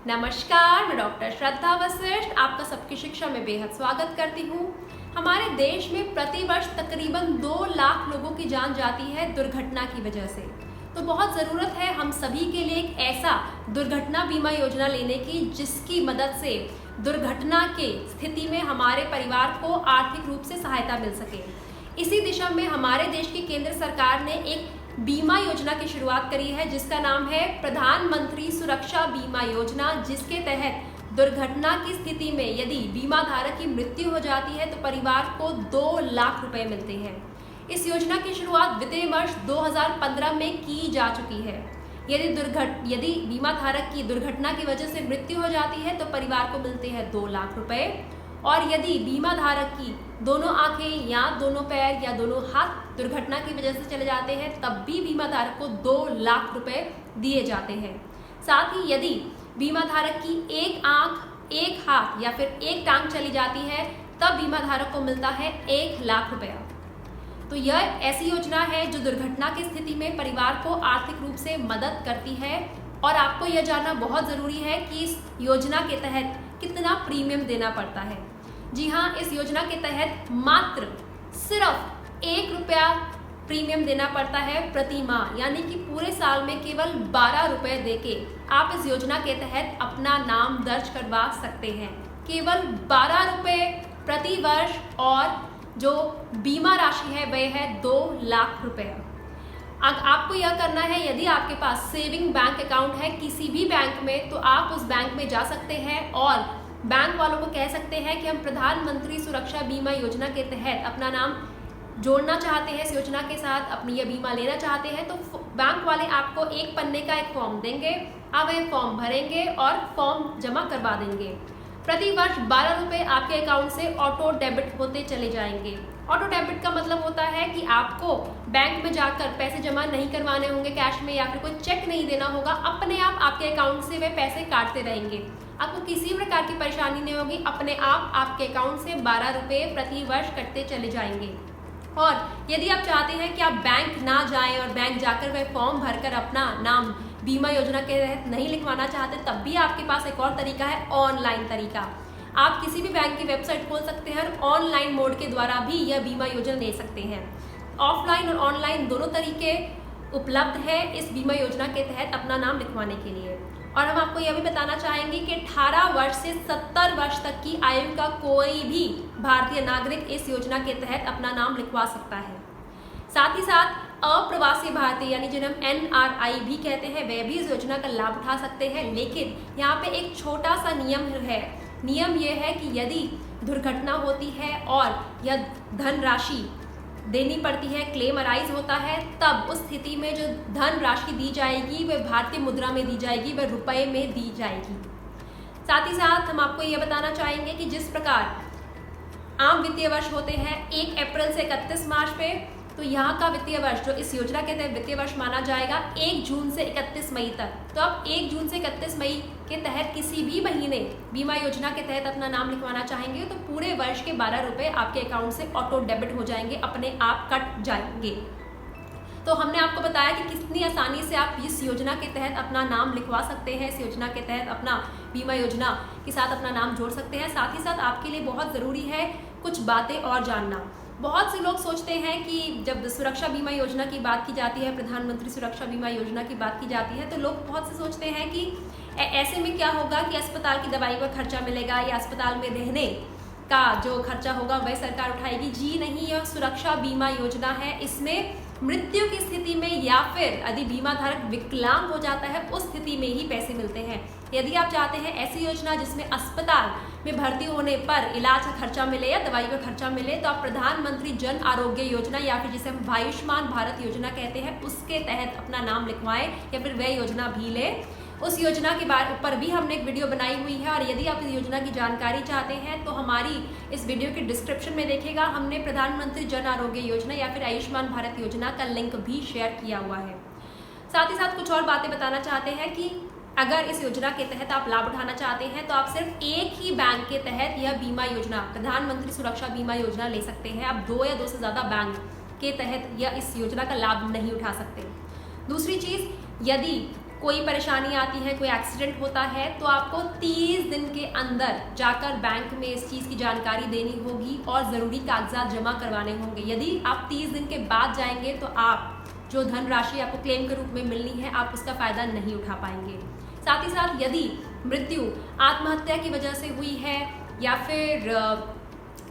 नमस्कार, मैं डॉक्टर श्रद्धा वशिष्ठ आपका सबकी शिक्षा में बेहद स्वागत करती हूँ। हमारे देश में प्रतिवर्ष तकरीबन 2 लाख लोगों की जान जाती है दुर्घटना की वजह से। तो बहुत ज़रूरत है हम सभी के लिए एक ऐसा दुर्घटना बीमा योजना लेने की जिसकी मदद से दुर्घटना के स्थिति में हमारे परिवार को आर्थिक रूप से सहायता मिल सके। इसी दिशा में हमारे देश की केंद्र सरकार ने एक बीमा योजना की शुरुआत करी है जिसका नाम है प्रधानमंत्री सुरक्षा बीमा योजना, जिसके तहत दुर्घटना की स्थिति में यदि बीमा धारक की मृत्यु हो जाती है तो परिवार को 2 लाख रुपए मिलते हैं। इस योजना की शुरुआत वित्तीय वर्ष 2015 में की जा चुकी है। यदि बीमा धारक की दुर्घटना की वजह से मृत्यु हो जाती है तो परिवार को मिलते हैं 2 लाख रुपए, और यदि बीमा धारक की दोनों आंखें या दोनों पैर या दोनों हाथ दुर्घटना की वजह से चले जाते हैं तब भी बीमा धारक को 2 लाख रुपए दिए जाते हैं। साथ ही यदि बीमा धारक की एक आंख, एक हाथ या फिर एक टांग चली जाती है तब बीमा धारक को मिलता है 1 लाख रुपया। तो यह ऐसी योजना है जो दुर्घटना की स्थिति में परिवार को आर्थिक रूप से मदद करती है। और आपको यह जानना बहुत ज़रूरी है कि इस योजना के तहत कितना प्रीमियम देना पड़ता है। जी हाँ, इस योजना के तहत मात्र सिर्फ 1 रुपया प्रीमियम देना पड़ता है प्रति माह, यानी कि पूरे साल में केवल 12 रुपये देके आप इस योजना के तहत अपना नाम दर्ज करवा सकते हैं। केवल 12 रुपये प्रति वर्ष, और जो बीमा राशि है वह है 2 लाख रुपये। आपको यह करना है, यदि आपके पास सेविंग बैंक अकाउंट है किसी भी बैंक में तो आप उस बैंक में जा सकते हैं और बैंक वालों को कह सकते हैं कि हम प्रधानमंत्री सुरक्षा बीमा योजना के तहत अपना नाम जोड़ना चाहते हैं, इस योजना के साथ अपनी यह बीमा लेना चाहते हैं। तो बैंक वाले आपको एक पन्ने का एक फॉर्म देंगे, आप वह फॉर्म भरेंगे और फॉर्म जमा करवा देंगे। प्रति वर्ष 12 रुपये आपके अकाउंट से ऑटो डेबिट होते चले जाएंगे। ऑटो डेबिट का मतलब होता है कि आपको बैंक में जाकर पैसे जमा नहीं करवाने होंगे कैश में, या फिर कोई चेक नहीं देना होगा, अपने आप आपके अकाउंट से वे पैसे काटते रहेंगे। आपको किसी प्रकार की परेशानी नहीं होगी, अपने आप आपके अकाउंट से 12 रुपये प्रति वर्ष कटते चले जाएंगे। और यदि आप चाहते हैं कि आप बैंक ना जाएं और बैंक जाकर वह फॉर्म भरकर अपना नाम बीमा योजना के तहत नहीं लिखवाना चाहते, तब भी आपके पास एक और तरीका है, ऑनलाइन तरीका। आप किसी भी बैंक की वेबसाइट खोल सकते हैं और ऑनलाइन मोड के द्वारा भी यह बीमा योजना ले सकते हैं। ऑफलाइन और ऑनलाइन दोनों तरीके उपलब्ध है इस बीमा योजना के तहत अपना नाम लिखवाने के लिए। और हम आपको यह भी बताना चाहेंगे कि 18 वर्ष से 70 वर्ष तक की आयु का कोई भी भारतीय नागरिक इस योजना के तहत अपना नाम लिखवा सकता है। साथ ही साथ अप्रवासी भारतीय, यानी जिन्हें हम NRI भी कहते हैं, वे भी इस योजना का लाभ उठा सकते हैं। लेकिन यहाँ पे एक छोटा सा नियम है। नियम यह है कि यदि दुर्घटना होती है और यह धनराशि देनी पड़ती है, क्लेम अराइज होता है, तब उस स्थिति में जो धन राशि दी जाएगी वह भारतीय मुद्रा में दी जाएगी, वह रुपए में दी जाएगी। साथ ही साथ हम आपको यह बताना चाहेंगे कि जिस प्रकार आम वित्तीय वर्ष होते हैं 1 अप्रैल से 31 मार्च पे, तो यहाँ का वित्तीय वर्ष जो इस योजना के तहत वित्तीय वर्ष माना जाएगा 1 जून से 31 मई तक। तो आप 1 जून से 31 मई के तहत किसी भी महीने बीमा योजना के तहत अपना नाम लिखवाना चाहेंगे तो पूरे वर्ष के 12 रुपये आपके अकाउंट से ऑटो डेबिट हो जाएंगे, अपने आप कट जाएंगे। तो हमने आपको बताया कि कितनी आसानी से आप इस योजना के तहत अपना नाम लिखवा सकते हैं, इस योजना के तहत अपना बीमा योजना के साथ अपना नाम जोड़ सकते हैं। साथ ही साथ आपके लिए बहुत ज़रूरी है कुछ बातें और जानना। बहुत से लोग सोचते हैं कि जब सुरक्षा बीमा योजना की बात की जाती है, प्रधानमंत्री सुरक्षा बीमा योजना की बात की जाती है, तो लोग बहुत से सोचते हैं कि ऐसे में क्या होगा कि अस्पताल की दवाई का खर्चा मिलेगा या अस्पताल में रहने का जो खर्चा होगा वह सरकार उठाएगी। जी नहीं, यह सुरक्षा बीमा योजना है। इसमें मृत्यु की स्थिति में या फिर यदि बीमा धारक विकलांग हो जाता है उस स्थिति में ही पैसे मिलते हैं। यदि आप चाहते हैं ऐसी योजना जिसमें अस्पताल में भर्ती होने पर इलाज का खर्चा मिले या दवाई का खर्चा मिले, तो आप प्रधानमंत्री जन आरोग्य योजना या फिर जिसे हम आयुष्मान भारत योजना कहते हैं उसके तहत अपना नाम लिखवाएं या फिर वह योजना भी लें। उस योजना के बारे ऊपर भी हमने एक वीडियो बनाई हुई है, और यदि आप इस योजना की जानकारी चाहते हैं तो हमारी इस वीडियो के डिस्क्रिप्शन में देखिएगा, हमने प्रधानमंत्री जन आरोग्य योजना या फिर आयुष्मान भारत योजना का लिंक भी शेयर किया हुआ है। साथ ही साथ कुछ और बातें बताना चाहते हैं कि अगर इस योजना के तहत आप लाभ उठाना चाहते हैं तो आप सिर्फ एक ही बैंक के तहत यह बीमा योजना, प्रधानमंत्री सुरक्षा बीमा योजना ले सकते हैं। आप 2 या 2 से ज़्यादा बैंक के तहत यह इस योजना का लाभ नहीं उठा सकते। दूसरी चीज़, यदि कोई परेशानी आती है, कोई एक्सीडेंट होता है, तो आपको 30 दिन के अंदर जाकर बैंक में इस चीज़ की जानकारी देनी होगी और ज़रूरी कागजात जमा करवाने होंगे। यदि आप 30 दिन के बाद जाएंगे तो आप जो धनराशि आपको क्लेम के रूप में मिलनी है, आप उसका फ़ायदा नहीं उठा पाएंगे। साथ ही साथ यदि मृत्यु आत्महत्या की वजह से हुई है या फिर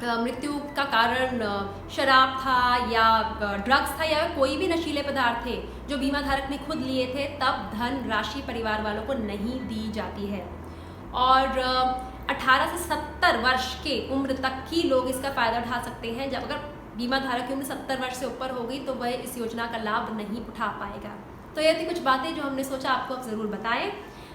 मृत्यु का कारण शराब था या ड्रग्स था या कोई भी नशीले पदार्थ थे जो बीमा धारक ने खुद लिए थे, तब धनराशि परिवार वालों को नहीं दी जाती है। और 18 से 70 वर्ष के उम्र तक ही लोग इसका फ़ायदा उठा सकते हैं। जब अगर बीमा धारक की उम्र 70 वर्ष से ऊपर हो गई तो वह इस योजना का लाभ नहीं उठा पाएगा। तो ये थी कुछ बातें जो हमने सोचा आपको अब ज़रूर बताएं।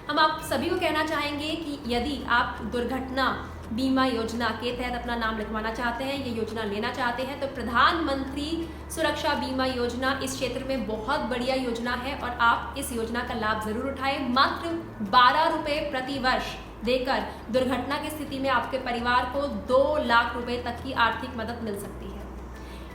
हम आप सभी को कहना चाहेंगे कि यदि आप दुर्घटना बीमा योजना के तहत अपना नाम लिखवाना चाहते हैं, ये योजना लेना चाहते हैं, तो प्रधानमंत्री सुरक्षा बीमा योजना इस क्षेत्र में बहुत बढ़िया योजना है और आप इस योजना का लाभ ज़रूर उठाएं। मात्र 12 रुपये प्रति वर्ष देकर दुर्घटना की स्थिति में आपके परिवार को 2 लाख रुपए तक की आर्थिक मदद मिल सकती है।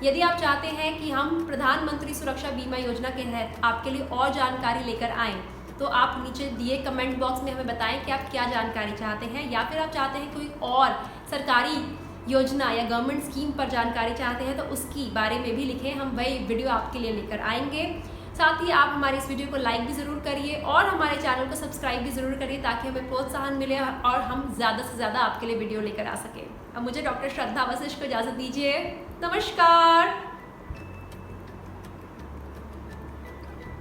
यदि आप चाहते हैं कि हम प्रधानमंत्री सुरक्षा बीमा योजना के तहत आपके लिए और जानकारी लेकर आएँ, तो आप नीचे दिए कमेंट बॉक्स में हमें बताएं कि आप क्या जानकारी चाहते हैं, या फिर आप चाहते हैं कोई और सरकारी योजना या गवर्नमेंट स्कीम पर जानकारी चाहते हैं तो उसकी बारे में भी लिखें। हम वही वीडियो आपके लिए लेकर आएंगे। साथ ही आप हमारे इस वीडियो को लाइक भी ज़रूर करिए और हमारे चैनल को सब्सक्राइब भी ज़रूर करिए ताकि हमें प्रोत्साहन मिले और हम ज़्यादा से ज़्यादा आपके लिए वीडियो लेकर आ सकें। अब मुझे डॉक्टर श्रद्धा वशिष्ठ को इजाज़त दीजिए। नमस्कार।